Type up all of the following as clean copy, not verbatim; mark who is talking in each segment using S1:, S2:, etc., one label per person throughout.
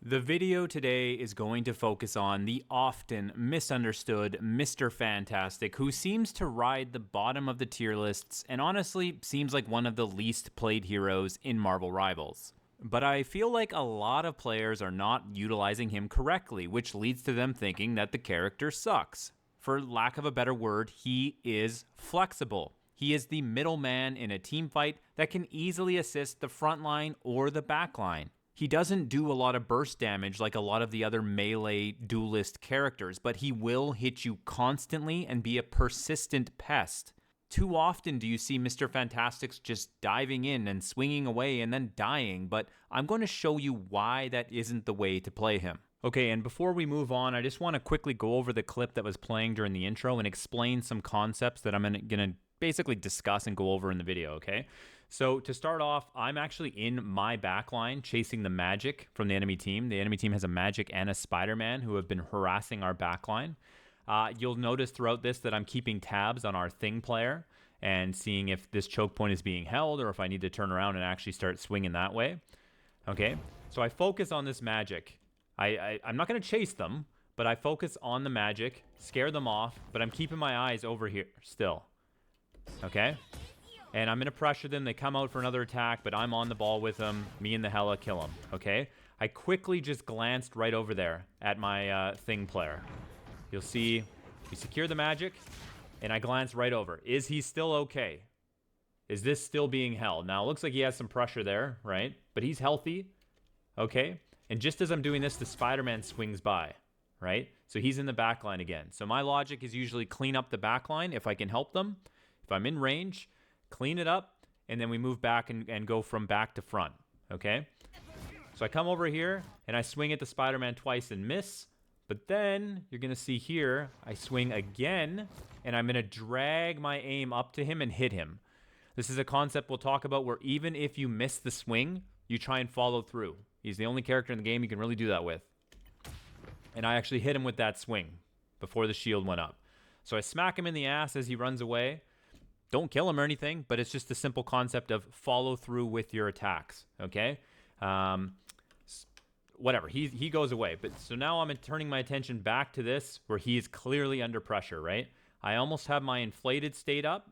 S1: The video today is going to focus on the often misunderstood Mr. Fantastic, who seems to ride the bottom of the tier lists and honestly seems like one of the least played heroes in Marvel Rivals. But I feel like a lot of players are not utilizing him correctly, which leads to them thinking that the character sucks. For lack of a better word, he is flexible. He is the middleman in a team fight that can easily assist the front line or the back line. He doesn't do a lot of burst damage like a lot of the other melee duelist characters, but he will hit you constantly and be a persistent pest. Too often do you see Mr. Fantastics just diving in and swinging away and then dying, but I'm going to show you why that isn't the way to play him. Okay, and before we move on, I just want to quickly go over the clip that was playing during the intro and explain some concepts that I'm going to basically discuss and go over in the video, okay? So to start off, I'm actually in my backline chasing the magic from the enemy team. The enemy team has a magic and a Spider-Man who have been harassing our backline. You'll notice throughout this that I'm keeping tabs on our thing player and seeing if this choke point is being held or if I need to turn around and actually start swinging that way. Okay, so I focus on this magic. I'm not going to chase them, but I focus on the magic, scare them off, but I'm keeping my eyes over here still. Okay? And I'm going to pressure them. They come out for another attack, but I'm on the ball with them. Me and the Hella kill them. Okay? I quickly just glanced right over there at my thing player. You'll see we secure the magic, and I glance right over. Is he still okay? Is this still being held? Now, it looks like he has some pressure there, right? But he's healthy. Okay? And just as I'm doing this, the Spider-Man swings by, right? So he's in the back line again. So my logic is usually clean up the back line if I can help them. If I'm in range, clean it up, and then we move back and go from back to front, okay? So I come over here, and I swing at the Spider-Man twice and miss, but then you're going to see here, I swing again, and I'm going to drag my aim up to him and hit him. This is a concept we'll talk about where even if you miss the swing, you try and follow through. He's the only character in the game you can really do that with. And I actually hit him with that swing before the shield went up. So I smack him in the ass as he runs away. Don't kill him or anything, but it's just a simple concept of follow through with your attacks, okay? Whatever, he goes away. But so now I'm turning my attention back to this where he is clearly under pressure, right? I almost have my inflated state up.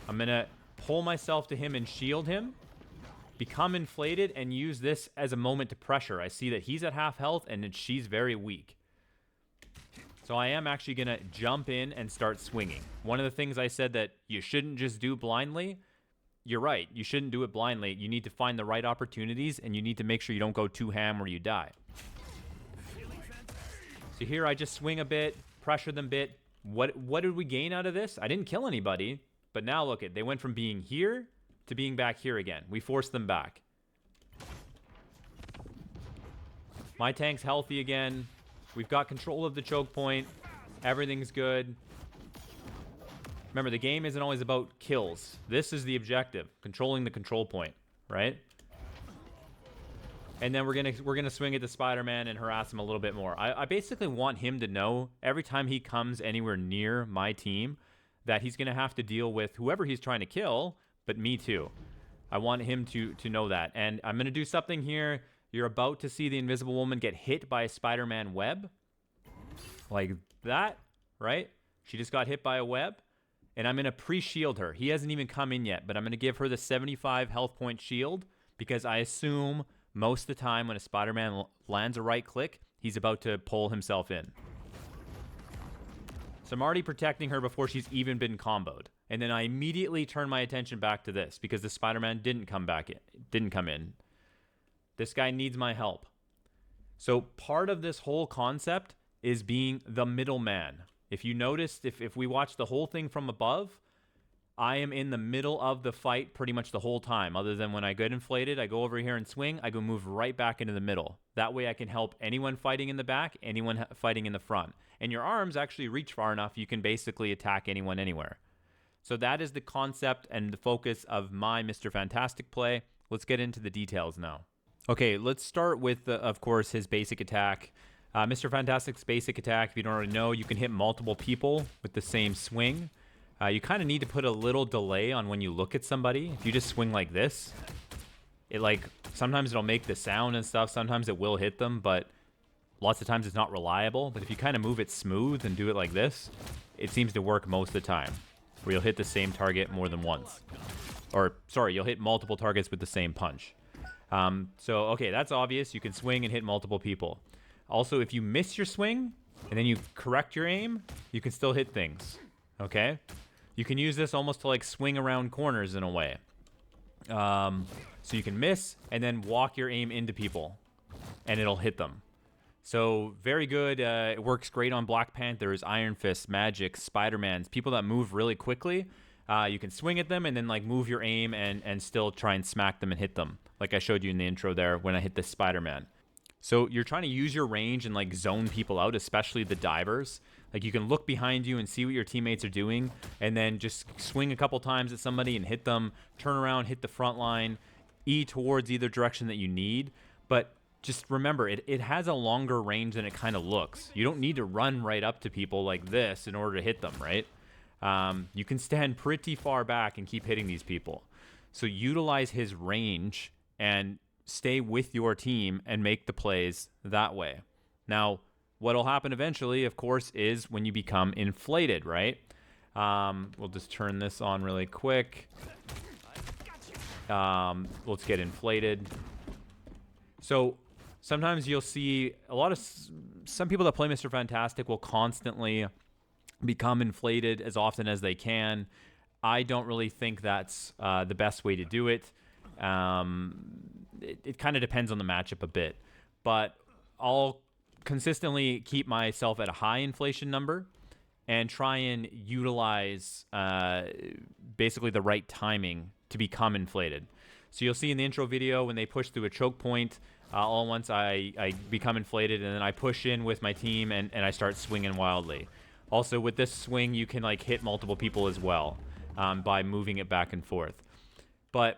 S1: I'm going to pull myself to him and shield him, become inflated, and use this as a moment to pressure. I see that he's at half health and she's very weak. So I am actually going to jump in and start swinging. One of the things I said that you shouldn't just do blindly, you're right. You shouldn't do it blindly. You need to find the right opportunities, and you need to make sure you don't go too ham where you die. So here I just swing a bit, pressure them a bit. What did we gain out of this? I didn't kill anybody, but now look at, they went from being here to being back here again. We forced them back. My tank's healthy again. We've got control of the choke point. Everything's good. Remember, the game isn't always about kills. This is the objective, controlling the control point, right? And then we're gonna swing at the Spider-Man and harass him a little bit more. I basically want him to know every time he comes anywhere near my team that he's gonna have to deal with whoever he's trying to kill, but me too. I want him to know that. And I'm gonna do something here. You're about to see the Invisible Woman get hit by a Spider-Man web. Like that, right? She just got hit by a web. And I'm going to pre-shield her. He hasn't even come in yet, but I'm going to give her the 75 health point shield because I assume most of the time when a Spider-Man lands a right click, he's about to pull himself in. So I'm already protecting her before she's even been comboed. And then I immediately turn my attention back to this because the Spider-Man didn't come in. This guy needs my help. So part of this whole concept is being the middleman. If you noticed, if we watch the whole thing from above, I am in the middle of the fight pretty much the whole time. Other than when I get inflated, I go over here and swing, I go move right back into the middle. That way I can help anyone fighting in the back, anyone fighting in the front. And your arms actually reach far enough, you can basically attack anyone anywhere. So that is the concept and the focus of my Mr. Fantastic play. Let's get into the details now. Okay, let's start with, of course, his basic attack. Mr. Fantastic's basic attack, if you don't already know, you can hit multiple people with the same swing. You kind of need to put a little delay on when you look at somebody. If you just swing like this, it like sometimes it'll make the sound and stuff. Sometimes it will hit them, but lots of times it's not reliable. But if you kind of move it smooth and do it like this, it seems to work most of the time, where you'll hit the same target more than once. Or, sorry, you'll hit multiple targets with the same punch. So, okay, that's obvious. You can swing and hit multiple people. Also, if you miss your swing and then you correct your aim, you can still hit things, okay? You can use this almost to, like, swing around corners in a way. So you can miss and then walk your aim into people, and it'll hit them. So, very good. It works great on Black Panthers, Iron Fists, Magic, Spider-Mans, people that move really quickly. You can swing at them and then like move your aim and still try and smack them and hit them, like I showed you in the intro there when I hit the Spider-Man. So you're trying to use your range and like zone people out, especially the divers. Like you can look behind you and see what your teammates are doing, and then just swing a couple times at somebody and hit them, turn around, hit the front line, E towards either direction that you need. But just remember, it has a longer range than it kind of looks. You don't need to run right up to people like this in order to hit them, right? You can stand pretty far back and keep hitting these people. So utilize his range and stay with your team and make the plays that way. Now, what'll happen eventually, of course, is when you become inflated, right? We'll just turn this on really quick. Let's get inflated. So sometimes you'll see some people that play Mr. Fantastic will constantly become inflated as often as they can. I don't really think that's the best way to do it. It kind of depends on the matchup a bit, but I'll consistently keep myself at a high inflation number and try and utilize basically the right timing to become inflated. So you'll see in the intro video when they push through a choke point, all at once I become inflated, and then I push in with my team and I start swinging wildly. Also, with this swing, you can like hit multiple people as well by moving it back and forth. But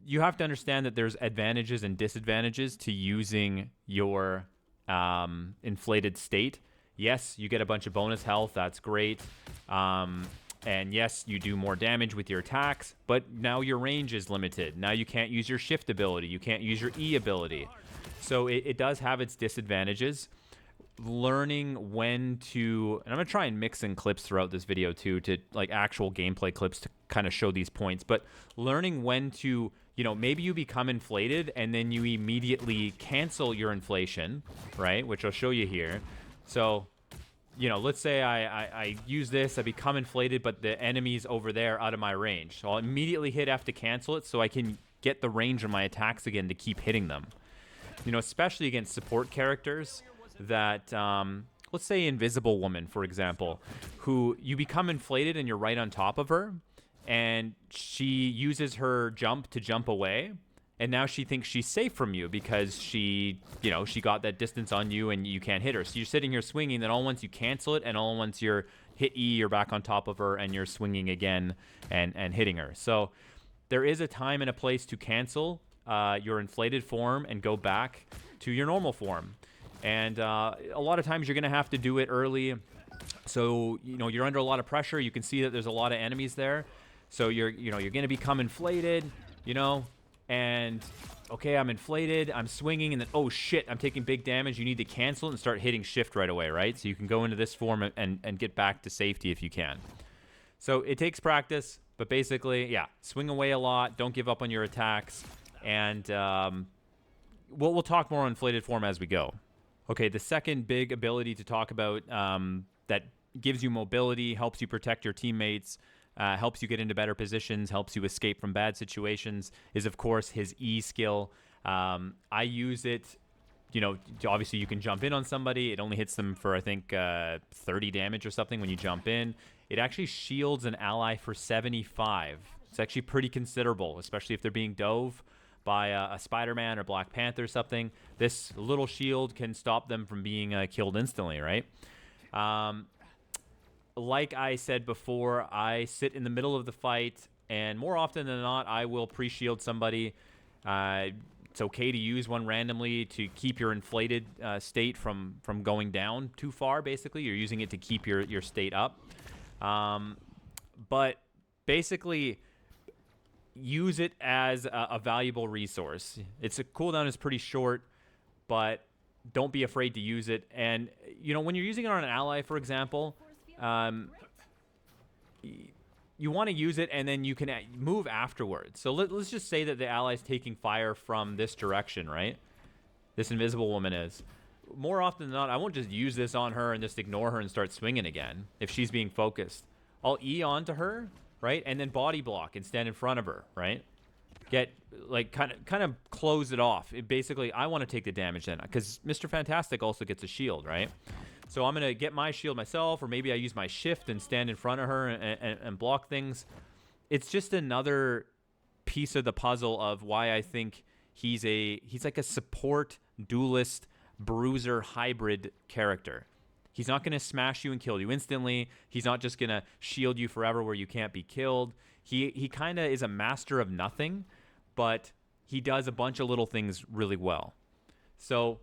S1: you have to understand that there's advantages and disadvantages to using your inflated state. Yes, you get a bunch of bonus health. That's great. And yes, you do more damage with your attacks, but now your range is limited. Now you can't use your shift ability. You can't use your E ability. So it does have its disadvantages. Learning when to, and I'm going to try and mix in clips throughout this video too, to like actual gameplay clips to kind of show these points, but learning when to, maybe you become inflated and then you immediately cancel your inflation, right? Which I'll show you here. So, let's say I use this, I become inflated, but the enemy's over there out of my range. So I'll immediately hit F to cancel it so I can get the range of my attacks again to keep hitting them. Especially against support characters that, let's say Invisible Woman, for example, who you become inflated and you're right on top of her, and she uses her jump to jump away. And now she thinks she's safe from you because she got that distance on you and you can't hit her. So you're sitting here swinging, then all once you cancel it, and all once you're hit E, you're back on top of her and you're swinging again and hitting her. So there is a time and a place to cancel your inflated form and go back to your normal form. And a lot of times you're going to have to do it early. So, you're under a lot of pressure. You can see that there's a lot of enemies there. So you're going to become inflated, and okay, I'm inflated, I'm swinging, and then, oh shit, I'm taking big damage. You need to cancel it and start hitting shift right away, right? So you can go into this form and get back to safety if you can. So it takes practice, but basically, yeah, swing away a lot, don't give up on your attacks, and we'll talk more on inflated form as we go. Okay, the second big ability to talk about that gives you mobility, helps you protect your teammates, helps you get into better positions, helps you escape from bad situations, is of course his E skill. I use it, obviously you can jump in on somebody. It only hits them for, I think, 30 damage or something when you jump in. It actually shields an ally for 75. It's actually pretty considerable, especially if they're being dove by a Spider-Man or Black Panther or something. This little shield can stop them from being killed instantly, right? Like I said before, I sit in the middle of the fight, and more often than not, I will pre-shield somebody. It's okay to use one randomly to keep your inflated state from going down too far, basically. You're using it to keep your state up. But basically, use it as a valuable resource. Its cooldown is pretty short, but don't be afraid to use it. And, when you're using it on an ally, for example, you want to use it and then you can move afterwards. So let's just say that the ally's taking fire from this direction, right? This invisible woman is. More often than not, I won't just use this on her and just ignore her and start swinging again if she's being focused. I'll E onto her, right? And then body block and stand in front of her, right? Get, like, kind of close it off. Basically, I want to take the damage then, because Mr. Fantastic also gets a shield, right? So I'm going to get my shield myself, or maybe I use my shift and stand in front of her and block things. It's just another piece of the puzzle of why I think he's like a support, duelist, bruiser hybrid character. He's not going to smash you and kill you instantly. He's not just going to shield you forever where you can't be killed. He kind of is a master of nothing, but he does a bunch of little things really well. So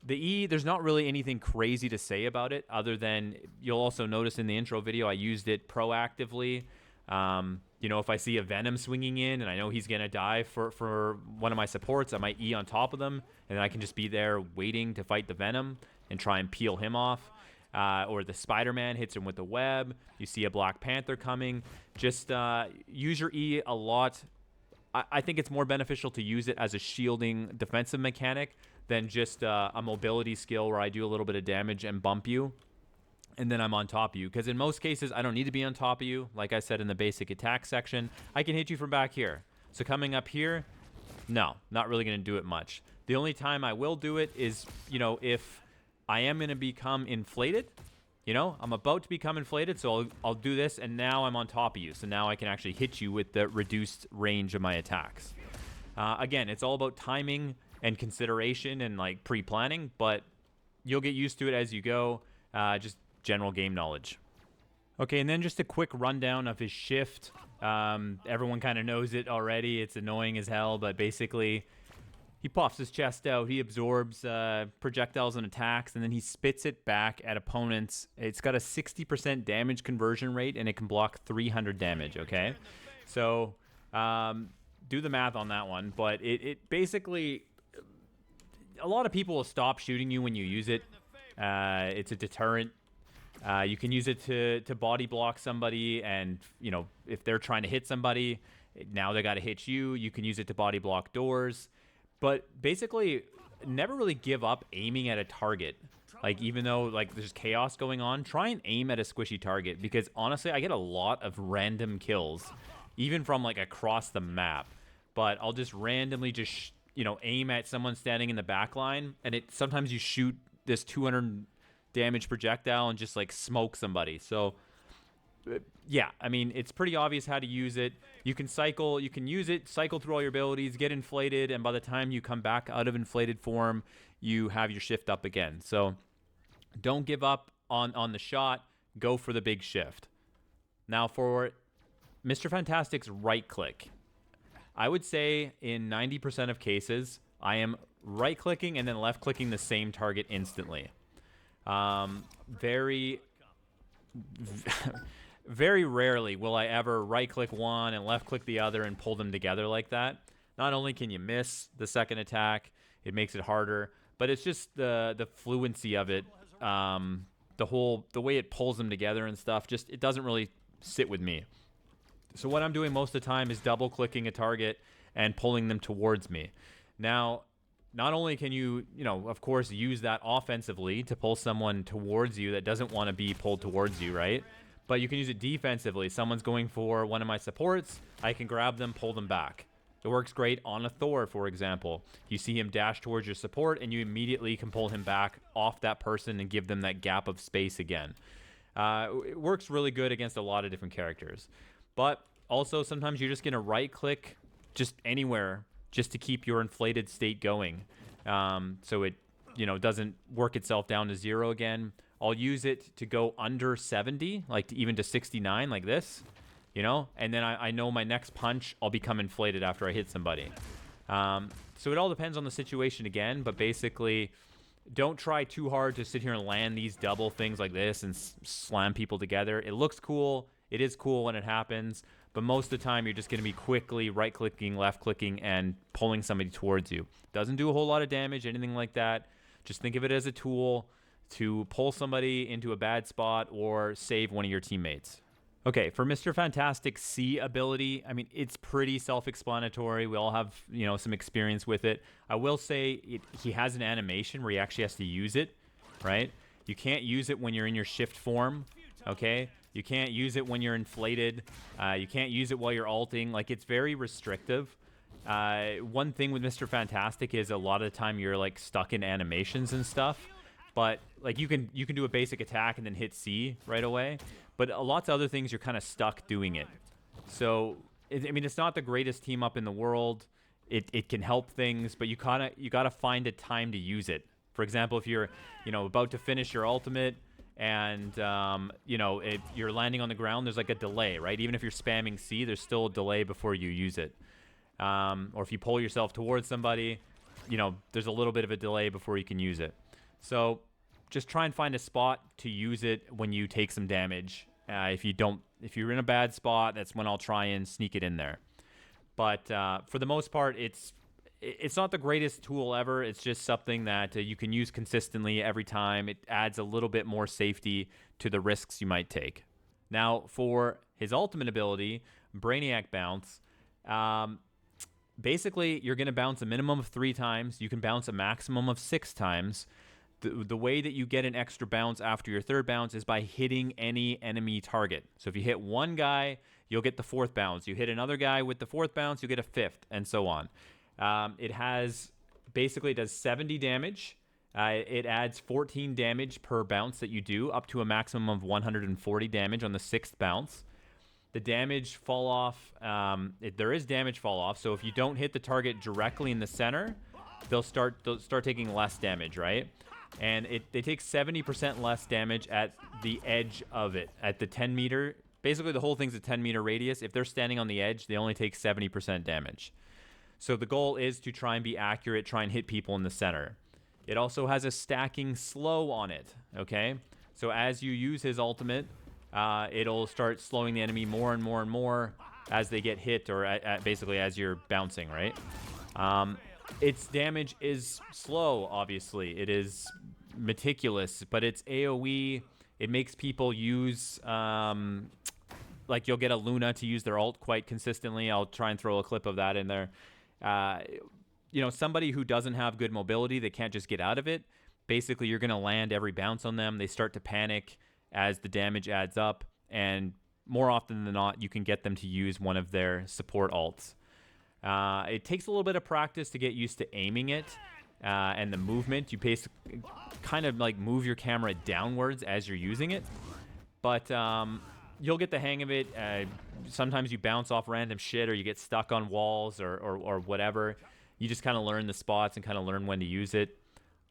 S1: the E, there's not really anything crazy to say about it other than you'll also notice in the intro video I used it proactively. If I see a Venom swinging in and I know he's going to die for one of my supports, I might E on top of them, and then I can just be there waiting to fight the Venom and try and peel him off. Or the Spider-Man hits him with the web. You see a Black Panther coming. Just use your E a lot. I think it's more beneficial to use it as a shielding defensive mechanic than just a mobility skill where I do a little bit of damage and bump you, and then I'm on top of you. Because in most cases, I don't need to be on top of you. Like I said in the basic attack section, I can hit you from back here. So coming up here, no, not really going to do it much. The only time I will do it is, if I am going to become inflated. I'm about to become inflated, so I'll do this, and now I'm on top of you. So now I can actually hit you with the reduced range of my attacks. Again, it's all about timing and consideration and like pre-planning, but you'll get used to it as you go. Just general game knowledge. Okay, and then just a quick rundown of his shift. Everyone kind of knows it already. It's annoying as hell, but basically he pops his chest out, he absorbs projectiles and attacks, and then he spits it back at opponents. It's got a 60% damage conversion rate, and it can block 300 damage, okay? So do the math on that one, but it basically, a lot of people will stop shooting you when you use it. It's a deterrent. You can use it to body block somebody, and if they're trying to hit somebody, now they got to hit you. You can use it to body block doors. But basically, never really give up aiming at a target. Like, even though like there's chaos going on, try and aim at a squishy target, because honestly, I get a lot of random kills, even from like across the map. But I'll just randomly just aim at someone standing in the back line, and sometimes you shoot this 200 damage projectile and just like smoke somebody. So yeah, I mean, it's pretty obvious how to use it. You can use it, cycle through all your abilities, get inflated, and by the time you come back out of inflated form, you have your shift up again. So don't give up on the shot. Go for the big shift. Now for Mr. Fantastic's right click. I would say in 90% of cases, I am right clicking and then left clicking the same target instantly. Very rarely will I ever right-click one and left-click the other and pull them together like that. Not only can you miss the second attack, it makes it harder, but it's just the fluency of it, the way it pulls them together and stuff. Just it doesn't really sit with me. So what I'm doing most of the time is double-clicking a target and pulling them towards me. Now, not only can you, of course, use that offensively to pull someone towards you that doesn't want to be pulled towards you, right? But you can use it defensively. Someone's going for one of my supports, I can grab them, pull them back. It works great on a Thor, for example. You see him dash towards your support, and you immediately can pull him back off that person and give them that gap of space again. It works really good against a lot of different characters. But also, sometimes you're just going to right-click just anywhere just to keep your inflated state going. So it, doesn't work itself down to 0 again. I'll use it to go under 70, like even to 69, like this, and then I know my next punch, I'll become inflated after I hit somebody. So it all depends on the situation again, but basically, don't try too hard to sit here and land these double things like this and slam people together. It looks cool. It is cool when it happens, but most of the time you're just going to be quickly right-clicking, left-clicking, and pulling somebody towards you. Doesn't do a whole lot of damage, anything like that. Just think of it as a tool to pull somebody into a bad spot or save one of your teammates. Okay, for Mr. Fantastic's C ability, I mean, it's pretty self-explanatory. We all have, some experience with it. I will say he has an animation where he actually has to use it, right? You can't use it when you're in your shift form, okay? You can't use it when you're inflated. You can't use it while you're ulting. Like, it's very restrictive. One thing with Mr. Fantastic is a lot of the time you're, like, stuck in animations and stuff. But, like, you can do a basic attack and then hit C right away. But lots of other things, you're kind of stuck doing it. So, it's not the greatest team up in the world. It can help things, but you got to find a time to use it. For example, if you're, about to finish your ultimate and, if you're landing on the ground, there's like a delay, right? Even if you're spamming C, there's still a delay before you use it. Or if you pull yourself towards somebody, there's a little bit of a delay before you can use it. So just try and find a spot to use it when you take some damage. If you're in a bad spot, that's when I'll try and sneak it in there. But for the most part, it's not the greatest tool ever. It's just something that you can use consistently every time. It adds a little bit more safety to the risks you might take. Now, for his ultimate ability, Brainiac Bounce, basically, you're going to bounce a minimum of 3 times. You can bounce a maximum of 6 times. The way that you get an extra bounce after your 3rd bounce is by hitting any enemy target. So if you hit one guy, you'll get the 4th bounce. You hit another guy with the 4th bounce, you get a 5th, and so on. It does 70 damage. It adds 14 damage per bounce that you do, up to a maximum of 140 damage on the 6th bounce. The damage fall off, there is damage fall off, so if you don't hit the target directly in the center, they'll start taking less damage, right? And they take 70% less damage at the edge of it, at the 10 meter. Basically, the whole thing's a 10 meter radius. If they're standing on the edge, they only take 70% damage. So the goal is to try and be accurate, try and hit people in the center. It also has a stacking slow on it, okay? So as you use his ultimate, it'll start slowing the enemy more and more and more as they get hit, or basically as you're bouncing, right? Its damage is slow, obviously. It is meticulous, but it's AoE. It makes people use, like, you'll get a Luna to use their ult quite consistently. I'll try and throw a clip of that in there. Somebody who doesn't have good mobility, they can't just get out of it. Basically, you're going to land every bounce on them. They start to panic as the damage adds up, and more often than not, you can get them to use one of their support ults. It takes a little bit of practice to get used to aiming it and the movement. You basically kind of like move your camera downwards as you're using it, but you'll get the hang of it. Sometimes you bounce off random shit, or you get stuck on walls or whatever. You just kind of learn the spots and kind of learn when to use it.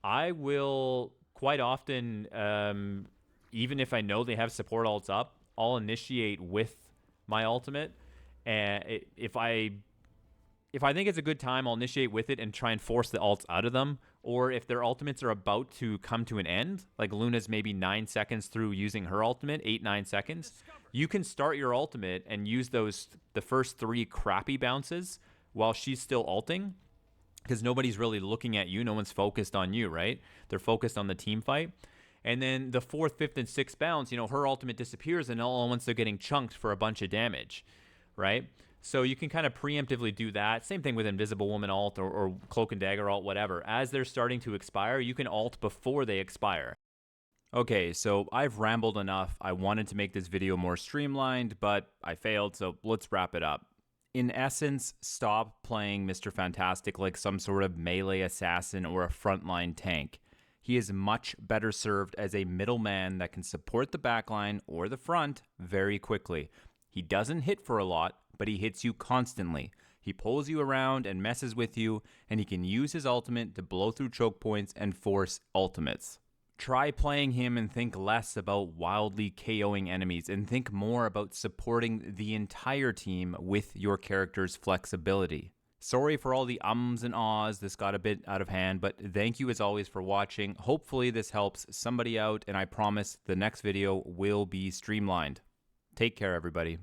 S1: I will quite often, even if I know they have support ults up, I'll initiate with my ultimate. And if I think it's a good time, I'll initiate with it and try and force the ults out of them. Or if their ultimates are about to come to an end, like Luna's maybe 9 seconds through using her ultimate, 8-9 seconds, you can start your ultimate and use the first 3 crappy bounces while she's still ulting, because nobody's really looking at you. No one's focused on you, right? They're focused on the team fight. And then the 4th, 5th, and 6th bounce, her ultimate disappears, and all at once they're getting chunked for a bunch of damage, right? So you can kind of preemptively do that. Same thing with Invisible Woman ult or Cloak and Dagger ult, whatever. As they're starting to expire, you can ult before they expire. Okay, so I've rambled enough. I wanted to make this video more streamlined, but I failed, so let's wrap it up. In essence, stop playing Mr. Fantastic like some sort of melee assassin or a frontline tank. He is much better served as a middleman that can support the backline or the front very quickly. He doesn't hit for a lot, but he hits you constantly. He pulls you around and messes with you, and he can use his ultimate to blow through choke points and force ultimates. Try playing him and think less about wildly KOing enemies, and think more about supporting the entire team with your character's flexibility. Sorry for all the ums and ahs, this got a bit out of hand, but thank you as always for watching. Hopefully this helps somebody out, and I promise the next video will be streamlined. Take care, everybody.